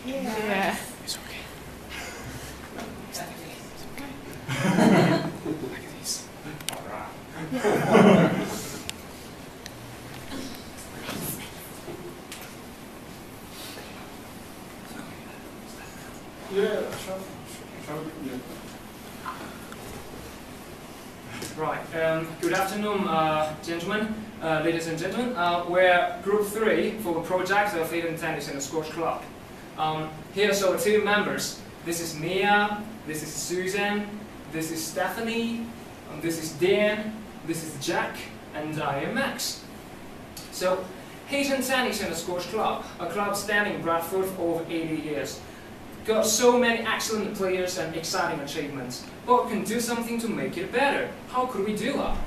Yeah. It's okay. It's okay. Like this. Yeah, sure. Yeah. Right. Good afternoon, gentlemen, ladies and gentlemen. We're Group 3 for the project of Eden Tennis and Squash Club. Here's our team members. This is Mia, this is Susan, this is Stephanie, this is Dan, this is Jack, and I am Max. So, Eden Tennis and Squash Club, a club standing in Bradford for over 80 years. Got so many excellent players and exciting achievements, but we can do something to make it better. How could we do that?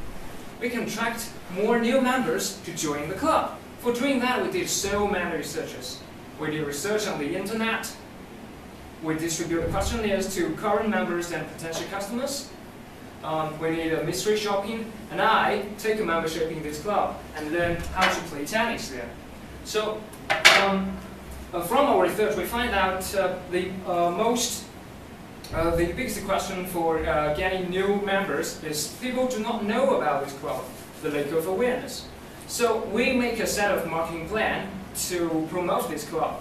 We can attract more new members to join the club. For doing that, we did so many researches. We did research on the internet, we distributed questionnaires to current members and potential customers, we did a mystery shopping, and I take a membership in this club and learn how to play tennis there. So, from our research, we find out the biggest question for getting new members is people do not know about this club, the lack of awareness. So we make a set of marketing plan to promote this club.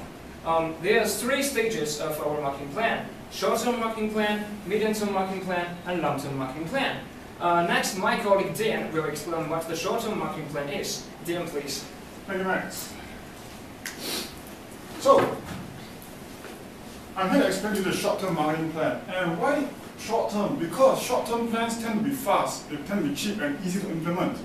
There's 3 stages of our marketing plan: short-term marketing plan, medium-term marketing plan, and long-term marketing plan. Next, my colleague Dan will explain what the short-term marketing plan is. Dan, please. Thank you, Max. So, I'm here to explain to you the short-term marketing plan. And why short-term? Because short-term plans tend to be fast, they tend to be cheap and easy to implement.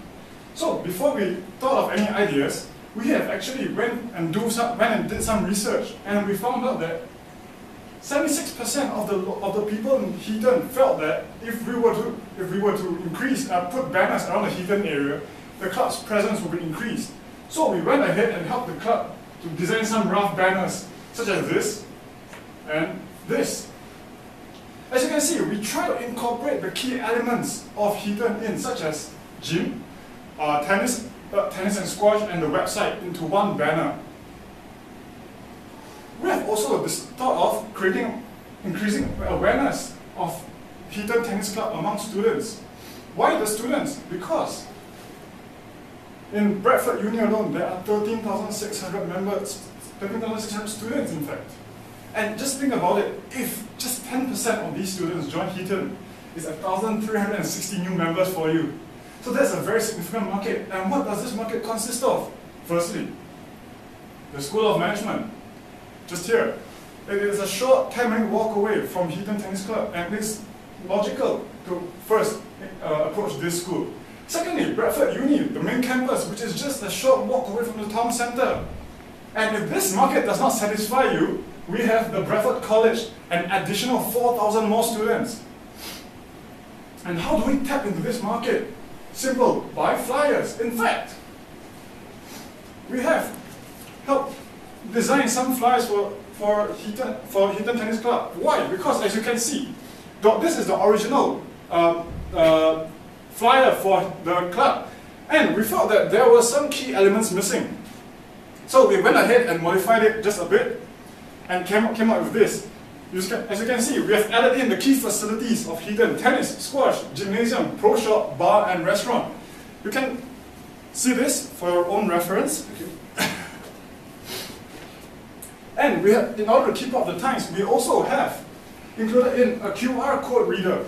So, before we thought of any ideas, we have actually went and did some research, and we found out that 76% of the people in Heaton felt that if we were to increase put banners around the Heaton area, the club's presence would be increased. So we went ahead and helped the club to design some rough banners, such as this and this. As you can see, we try to incorporate the key elements of Heaton in, such as gym, tennis and squash, and the website into one banner. We have also thought of increasing awareness of Heaton Tennis Club among students. Why the students? Because in Bradford Uni alone, there are 13,600 members, 13,600 students in fact. And just think about it, if just 10% of these students join Heaton, it's 1,360 new members for you. So that's a very significant market. And what does this market consist of? Firstly, the School of Management, just here. It is a short 10-minute walk away from Heaton Tennis Club, and it's logical to first approach this school. Secondly, Bradford Uni, the main campus, which is just a short walk away from the town centre. And if this market does not satisfy you, we have the Bradford College, an additional 4,000 more students. And how do we tap into this market? Simple, buy flyers. In fact, we have helped design some flyers for Heaton Tennis Club. Why? Because as you can see, this is the original flyer for the club, and we felt that there were some key elements missing. So we went ahead and modified it just a bit and came up with this. As you can see, we have added in the key facilities of Heaton: tennis, squash, gymnasium, pro shop, bar, and restaurant. You can see this for your own reference. And we have, in order to keep up the times, we also have included in a QR code reader.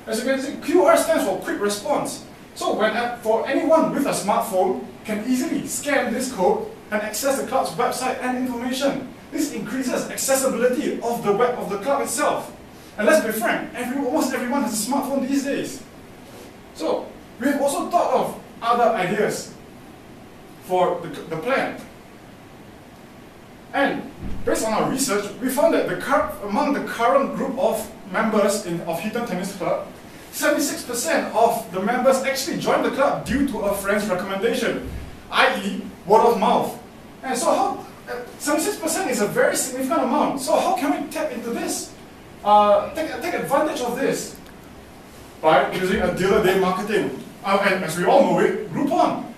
As you can see, QR stands for quick response. So for anyone with a smartphone can easily scan this code and access the club's website and information. This increases accessibility of the web of the club itself. And let's be frank, almost everyone has a smartphone these days. So we have also thought of other ideas for the plan. And based on our research, we found that among the current group of members of Heaton Tennis Club, 76% of the members actually joined the club due to a friend's recommendation, i.e. word of mouth. And so 76% is a very significant amount. So how can we tap into this? Take advantage of this by using a dealer day marketing. And as we all know it, Groupon.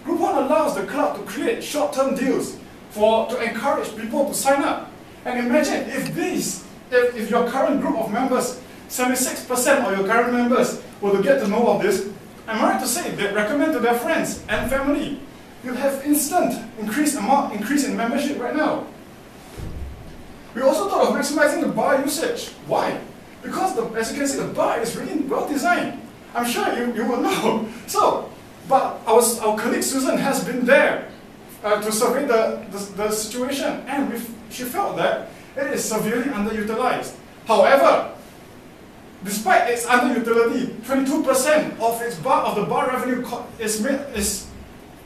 Groupon allows the club to create short-term deals to encourage people to sign up. And imagine if your current group of members, 76% of your current members were to get to know of this, am I right to say they recommend to their friends and family? You'll have instant increase in membership right now. We also thought of maximizing the bar usage. Why? Because as you can see, the bar is really well designed. I'm sure you will know. So, but our colleague Susan has been there to survey the situation, and she felt that it is severely underutilized. However, despite its underutility, 22% of the bar revenue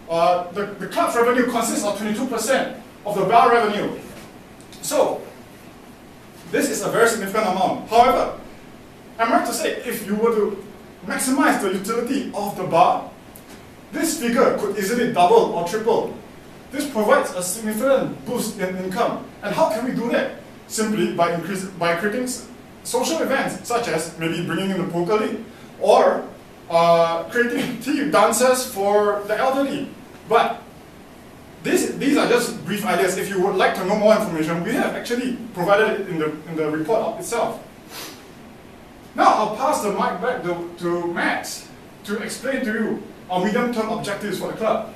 the club's revenue consists of 22% of the bar revenue. So, this is a very significant amount. However, I'm right to say, if you were to maximize the utility of the bar, this figure could easily double or triple. This provides a significant boost in income. And how can we do that? Simply by creating social events, such as maybe bringing in the poker league, or creating tea dances for the elderly. But these are just brief ideas. If you would like to know more information, we have actually provided it in the report itself. Now I'll pass the mic back to Max to explain to you our medium-term objectives for the club.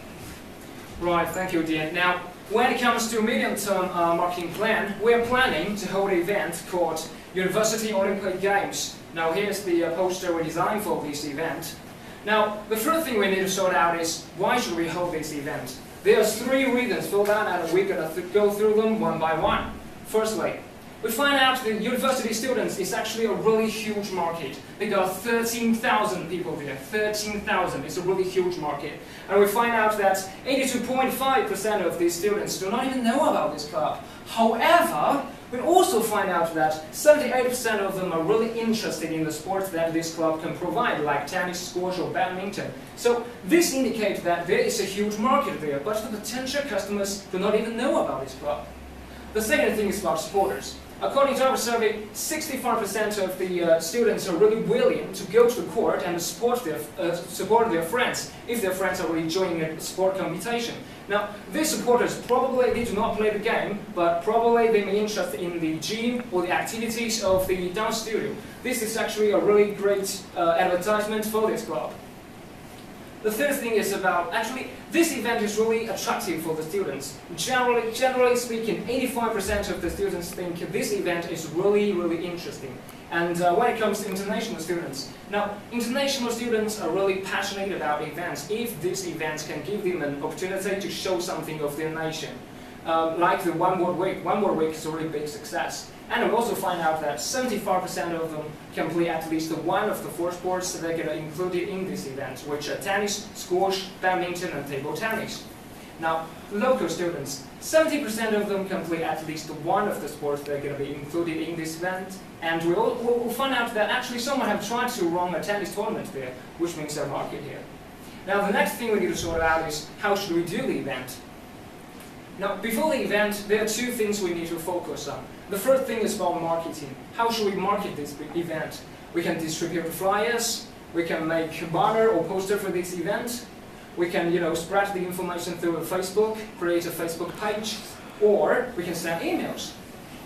Right, thank you, Dean. Now, when it comes to medium-term marketing plan, we're planning to hold an event called University Olympic Games. Now, here's the poster we designed for this event. Now, the first thing we need to sort out is why should we hold this event? There are 3 reasons for that, and we're going to go through them one by one. Firstly, we find out that university students is actually a really huge market. They got 13,000 people there. 13,000 is a really huge market. And we find out that 82.5% of these students do not even know about this club. However, we also find out that 78% of them are really interested in the sports that this club can provide, like tennis, squash, or badminton. So this indicates that there is a huge market there, but the potential customers do not even know about this club. The second thing is about supporters. According to our survey, 65% of the students are really willing to go to the court and support their friends, if their friends are really joining a sport competition. Now, these supporters probably they do not play the game, but probably they may be interested in the gym or the activities of the dance studio. This is actually a really great advertisement for this club. The third thing is about, actually, this event is really attractive for the students. Generally speaking, 85% of the students think this event is really, really interesting. And when it comes to international students, now, international students are really passionate about events if these events can give them an opportunity to show something of their nation. Like the One World Week. One World Week is a really big success. And we also find out that 75% of them can play at least one of the 4 sports that are included in this event, which are tennis, squash, badminton, and table tennis. Now, local students, 70% of them can play at least one of the sports that are going to be included in this event. And we'll find out that actually someone have tried to run a tennis tournament there, which means a market here. Now, the next thing we need to sort out is how should we do the event? Now, before the event, there are 2 things we need to focus on. The first thing is about marketing. How should we market this event? We can distribute flyers, we can make a banner or poster for this event, we can, spread the information through Facebook, create a Facebook page, or we can send emails.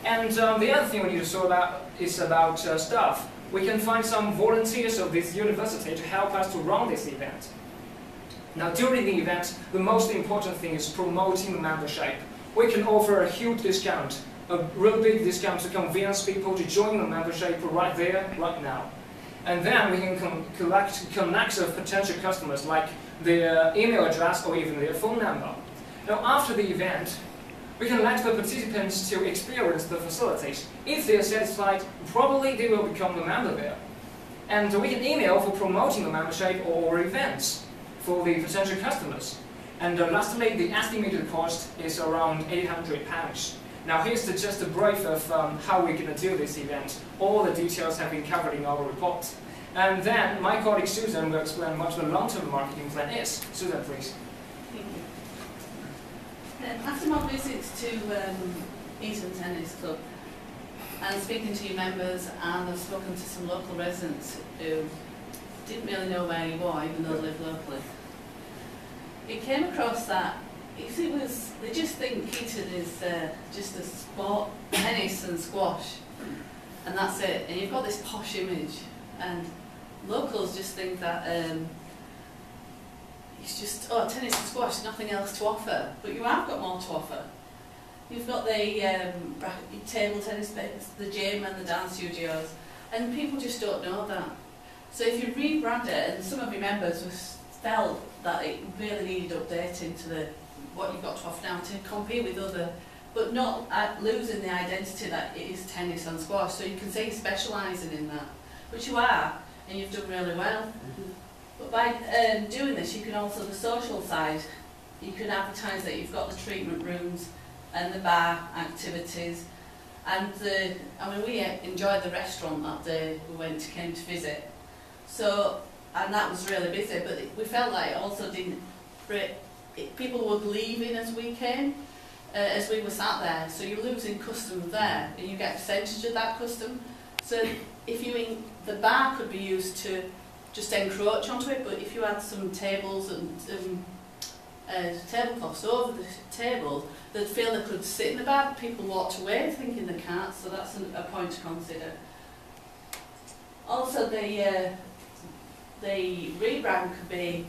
And the other thing we need to sort out is about staff. We can find some volunteers of this university to help us to run this event. Now, during the event, the most important thing is promoting the membership. We can offer a huge discount, a real big discount to convince people to join the membership right there, right now. And then we can connect with potential customers, like their email address or even their phone number. Now, after the event, we can let the participants to experience the facilities. If they are satisfied, probably they will become a member there. And we can email for promoting the membership or events for the potential customers. And lastly, the estimated cost is around £800. Now here's just a brief of how we're going to do this event. All the details have been covered in our report. And then my colleague Susan will explain what the long-term marketing plan is. Susan, please. Thank you. After my visits to Eton Tennis Club and speaking to your members, and I've spoken to some local residents who didn't really know where you were, even though they live locally, it came across that they just think Eton is just a sport, tennis and squash, and that's it. And you've got this posh image, and locals just think that it's just, oh, tennis and squash, nothing else to offer. But you have got more to offer. You've got the table tennis bits, the gym and the dance studios, and people just don't know that. So if you rebrand it, and some of your members felt that it really needed updating to what you've got to offer now to compete with other, but not losing the identity that it is tennis and squash. So you can say you're specialising in that, which you are, and you've done really well. But by doing this, you can also, the social side, you can advertise that you've got the treatment rooms and the bar activities, and we enjoyed the restaurant that day we came to visit. So, and that was really busy, but we felt like it also didn't, people were leaving as we came, as we were sat there, so you're losing customers there, and you get a percentage of that custom. So if the bar could be used to just encroach onto it, but if you had some tables and tablecloths over the tables, they'd feel they could sit in the bar. People walked away thinking they can't, so that's a point to consider. Also, the rebrand could be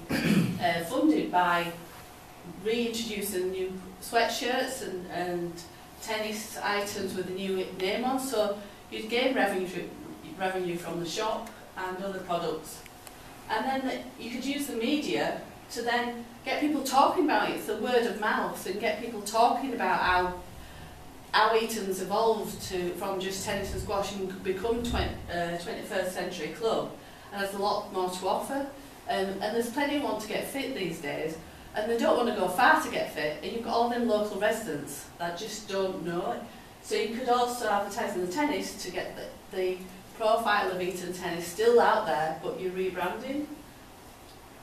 funded by reintroducing new sweatshirts and tennis items with a new name on, so you'd gain revenue from the shop and other products. And then you could use the media to then get people talking about it. It's the word of mouth, and get people talking about how Eton's evolved from just tennis and squash and become 21st century club. And there's a lot more to offer. And there's plenty who want to get fit these days, and they don't want to go far to get fit. And you've got all them local residents that just don't know it. So you could also advertise in the tennis to get the profile of Eton tennis still out there, but you're rebranding.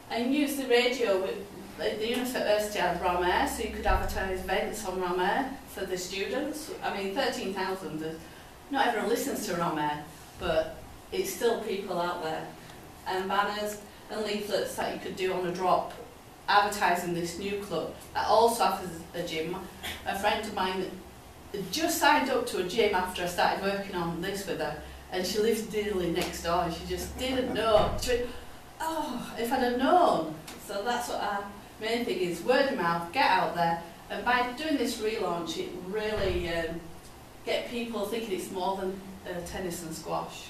And use the radio. The university had Ram Air, so you could advertise events on Ram Air for the students. I mean, 13,000, not everyone listens to Ram Air, but it's still people out there. And banners and leaflets that you could do on a drop, advertising this new club that also offers a gym. A friend of mine just signed up to a gym after I started working on this with her, and she lives nearly next door, and she just didn't know. She went, oh, if I'd have known. So that's what our main thing is, word of mouth, get out there, and by doing this relaunch, it really get people thinking it's more than tennis and squash.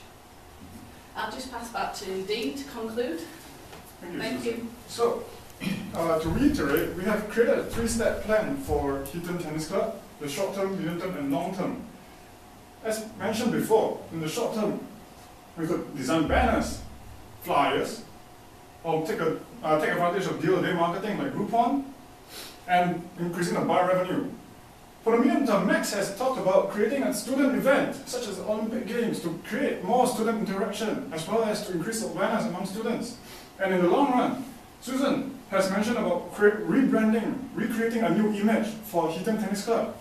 I'll just pass back to Dean to conclude. Thank you. So, to reiterate, we have created a 3-step plan for Eton Tennis Club, the short term, medium term, and long term. As mentioned before, in the short term, we could design banners, flyers, or take advantage of deal-a-day marketing like Groupon, and increasing the bar revenue. For the medium term, Max has talked about creating a student event, such as the Olympic Games, to create more student interaction, as well as to increase awareness among students. And in the long run, Susan has mentioned about rebranding, recreating a new image for Eton Tennis Club.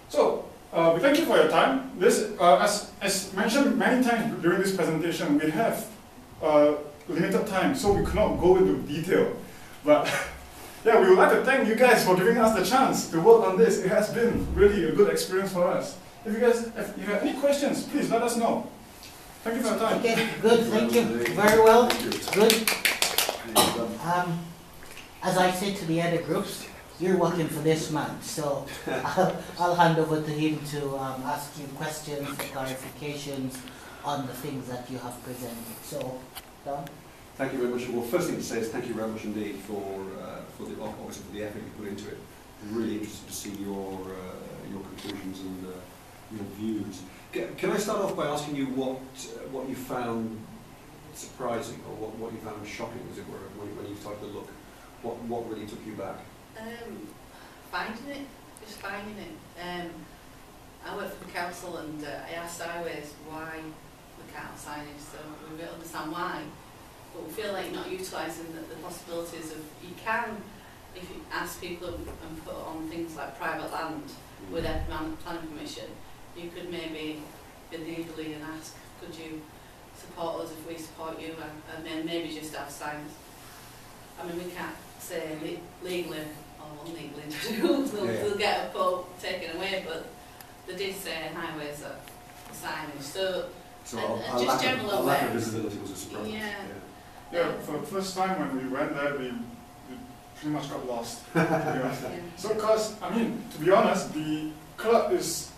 So, we thank you for your time. This, as mentioned many times during this presentation, we have limited time, so we cannot go into detail. But yeah, we would like to thank you guys for giving us the chance to work on this. It has been really a good experience for us. If you have any questions, please let us know. Thank you for your time. Okay, good, thank you. Very well, good. As I said to the other groups, you're working for this man, so I'll hand over to him to ask you questions, clarifications on the things that you have presented. So, Don? Thank you very much. Well, first thing to say is thank you very much indeed for obviously for the effort you put into it. I'm really interested to see your conclusions and your views. Can I start off by asking you what you found surprising, or what you found shocking, as it were, when you started to look? What really took you back? Just finding it. I work for the council, and I asked Highways why we can't signage, so we don't understand why. But we feel like not utilising the possibilities of, you can, if you ask people and put on things like private land with their planning permission, you could maybe be legally and ask, could you support us if we support you, and then maybe just have signs. I mean, we can't say legally all legally to do. They'll get a quote taken away, but they did say highways are signage. So So just general our lack of awareness. visibility was a surprise. Yeah. Yeah, for the first time when we went there, we pretty much got lost. To be honest. Yeah. So, because, I mean, to be honest, the club is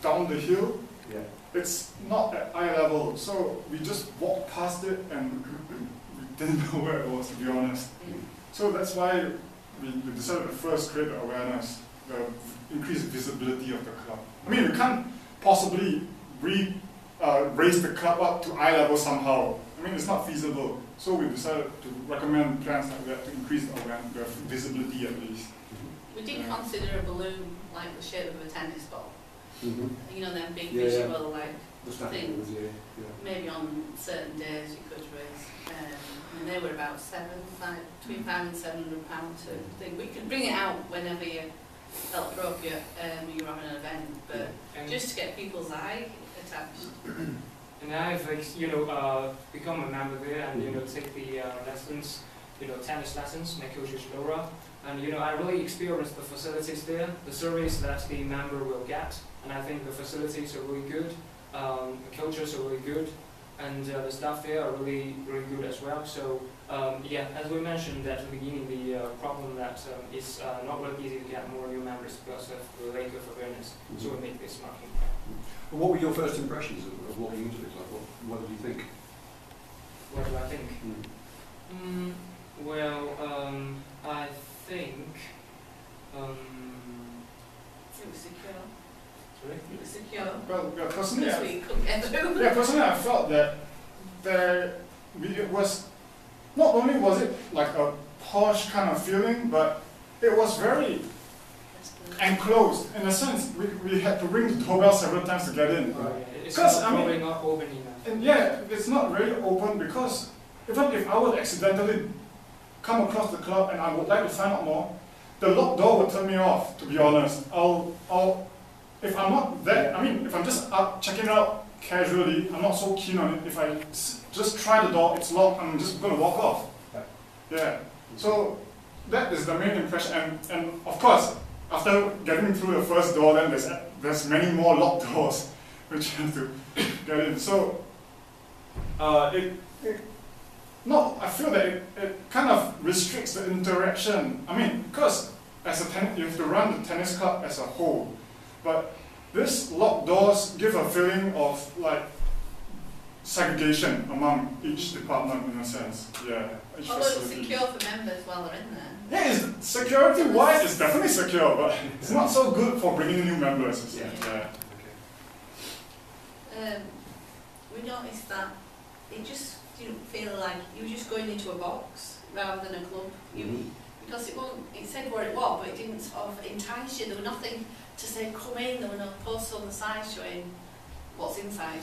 down the hill. Yeah. It's not at eye level, so we just walked past it and we didn't know where it was, to be honest. So that's why we decided to first create the awareness, the increased visibility of the club. I mean, we can't possibly raise the club up to eye level somehow. I mean, it's not feasible. So we decided to recommend plans like that to increase the awareness, the visibility at least. We did consider a balloon like the shape of a tennis ball. Mm-hmm. You know, them big Yeah, visual like The staff things. was, yeah. Maybe on certain days you could raise. And they were about between £500 and £700 to think. We could bring it out whenever you felt appropriate when you were having an event, but And, just to get people's eye attached. and I've become a member there and take the lessons, tennis lessons. My coach is Laura, and I really experienced the facilities there, the service that the member will get, and I think the facilities are really good. The coaches are really good, and the staff there are really good as well. So yeah, as we mentioned at the beginning, the problem that it's not really easy to get more new members because of the lack of awareness. So we make this marketing plan. Well, what were your first impressions of walking into the club? What did you think? What do I think? Well, I think. It was secure. Sorry? It was secure. Well, personally, Because we couldn't get through. yeah, personally, I felt that it was, not only was it like a posh kind of feeling, but it was very enclosed. In a sense, we had to ring the doorbell several times to get in. It's Because, not I mean- probably not open enough. And yeah, it's not really open because even if I would accidentally come across the club and I would like to find out more, the locked door would turn me off, to be honest. If I'm not there, I mean, if I'm just out checking it out casually, I'm not so keen on it. If I just try the door, it's locked, I'm just going to walk off. Yeah. So that is the main impression. And of course, after getting through the first door, then there's many more locked doors which you have to get in. So I feel that it kind of restricts the interaction. I mean, because you have to run the tennis club as a whole. But these locked doors give a feeling of like segregation among each department in a sense. Yeah. Each Although it's facility. secure for members while they're in there. Yeah, security-wise, it's definitely secure, but it's not so good for bringing new members. Yeah. Yeah. We noticed that it just didn't feel like you were just going into a box rather than a club. Because it said where it was, but it didn't sort of entice you. There was nothing to say come in. There were no posts on the side showing what's inside,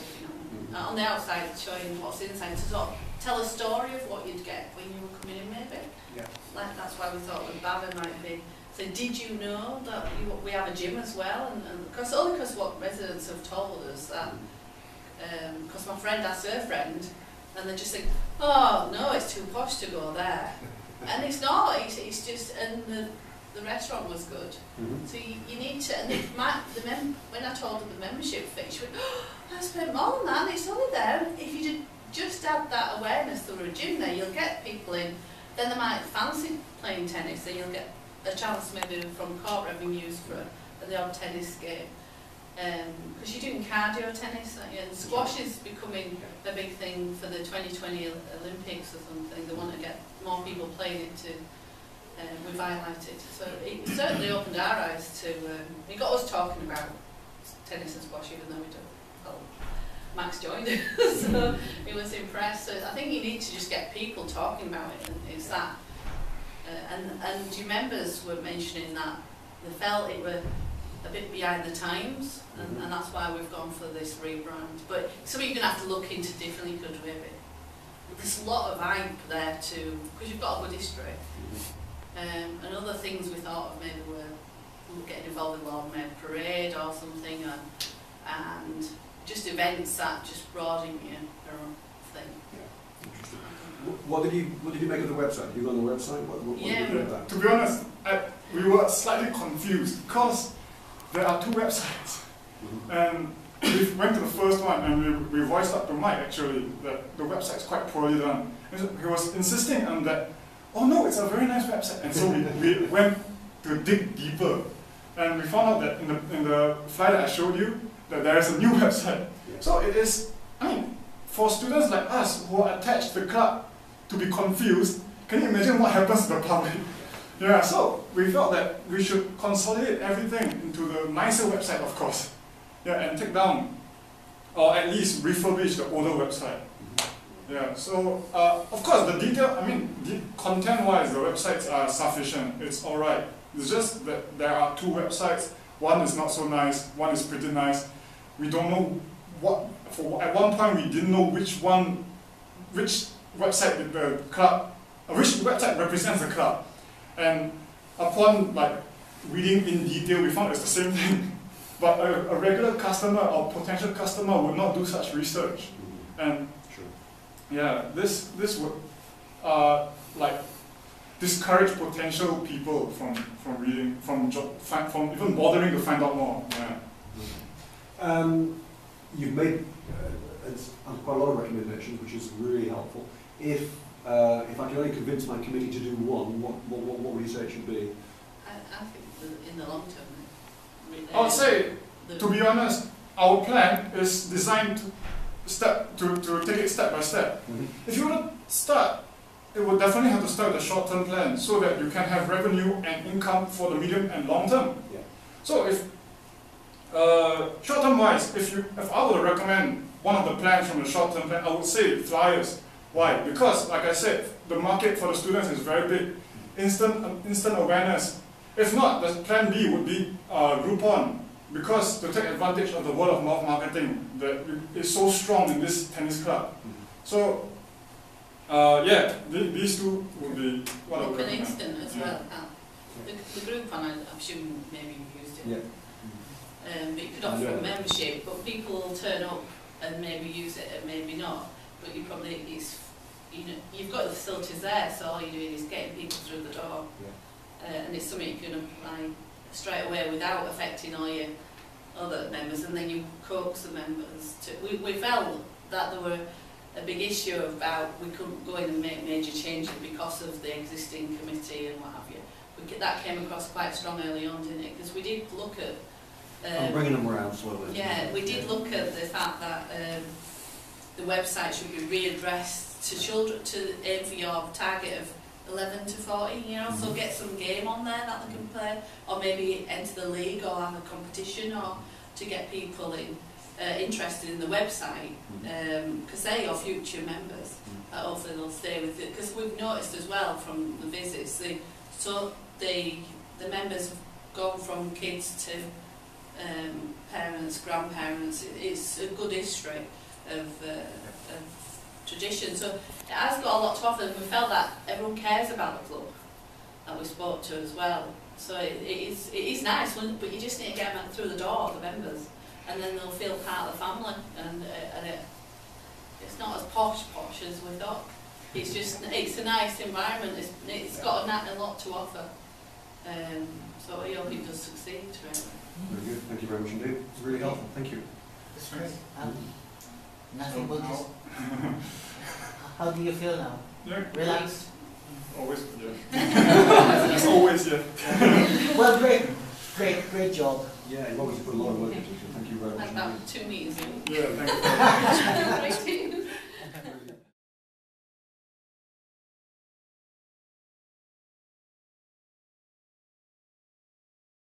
on the outside showing what's inside, to sort of tell a story of what you'd get when you were coming in, maybe. Yeah. Like that's why we thought the banner might be. So did you know that we have a gym as well? And because what residents have told us that. Because my friend asked her friend, and they just think, oh no, it's too posh to go there. And it's not, it's just, and the restaurant was good. So you need to, and when I told her the membership fee, she went, oh, I spent more than that, it's only there. If you just add that awareness through a gym there, you'll get people in, then they might fancy playing tennis, then you'll get a chance maybe from court revenues for the odd tennis game. Because you're doing cardio tennis, and squash is becoming a big thing for the 2020 Olympics or something. They want to get more people playing it to revitalize it. So it certainly opened our eyes to, it got us talking about tennis and squash, even though we don't. Well, Max joined us, so he was impressed. So I think you need to just get people talking about it, and it's that. And your members were mentioning that they felt it were a bit behind the times, and that's why we've gone for this rebrand. But something you're going to have to look into differently, could we? There's a lot of hype there too, because you've got a good history. And other things we thought of maybe were getting involved in Lord Mayor Parade or something, and just events that just broaden your thing. Yeah. Interesting. What did you make of the website? You go on the website? What did you think of that? To be honest, we were slightly confused because there are two websites. And we went to the first one and we voiced up to Mike actually that the website's quite poorly done. And he was insisting on that, oh no, it's a very nice website. And so we went to dig deeper. And we found out that in the flyer that I showed you, that there is a new website. Yeah. So it is, I mean, for students like us who are attached to the club to be confused, can you imagine what happens to the public? Yeah, so we felt that we should consolidate everything into the nicer website, of course. Yeah, and take down, or at least refurbish the older website. Yeah, so of course the detail, I mean, content-wise, the websites are sufficient. It's all right. It's just that there are two websites. One is not so nice. One is pretty nice. We don't know what. At one point, we didn't know which website did the club, which website represents the club. And upon like reading in detail, we found it's the same thing. But a regular customer or potential customer would not do such research. And yeah, this would like discourage potential people from reading, from even bothering to find out more. Yeah. You've made quite a lot of recommendations, which is really helpful. If I can only convince my committee to do one, what would you say it should be? I think in the long term. I would say, to be honest, our plan is designed to take it step by step. If you were to start, it would definitely have to start with a short-term plan so that you can have revenue and income for the medium and long term. Yeah. So if short-term wise, if I were to recommend one of the plans from the short-term plan, I would say flyers. Why? Because, like I said, the market for the students is very big. Instant awareness. If not, the plan B would be Groupon, because to take advantage of the word-of-mouth marketing that is so strong in this tennis club. So, yeah, these two would be what I would recommend. Instant as well. The Groupon, I'm assuming maybe you've used it. Yeah. But you could offer a membership, but people will turn up and maybe use it and maybe not. But you probably, you've got the facilities there, so all you're doing is getting people through the door. Yeah. And it's something you can apply straight away without affecting all your other members, and then you coax the members to. We felt that there were a big issue about we couldn't go in and make major changes because of the existing committee and what have you. That came across quite strong early on, didn't it? Because we did look at. I'm bringing them around slowly. Yeah, we did look at the fact that the website should be readdressed to children, to aim for your target of 11 to 14, you know, so get some game on there that they can play, or maybe enter the league or have a competition, or to get people interested in the website, because they're your future members. Hopefully they'll stay with it, because we've noticed as well from the visits, the members have gone from kids to parents, grandparents. It's a good history of tradition, so it has got a lot to offer, and we felt that everyone cares about the club that we spoke to as well. So it is nice, but you just need to get them through the door, the members, and then they'll feel part of the family. And it's not as posh as we thought. It's just it's a nice environment. It's got a lot to offer. So I hope it does succeed. Really. Very good. Thank you very much indeed. It's really helpful. Thank you. That's great. Nothing but this. How do you feel now? Yeah. Relaxed? Always, yeah. It's always, yeah. Well, great job. Yeah, you've obviously put a lot of work into it, so thank you very much. Like that 2 meetings in. Yeah, thank you. Great.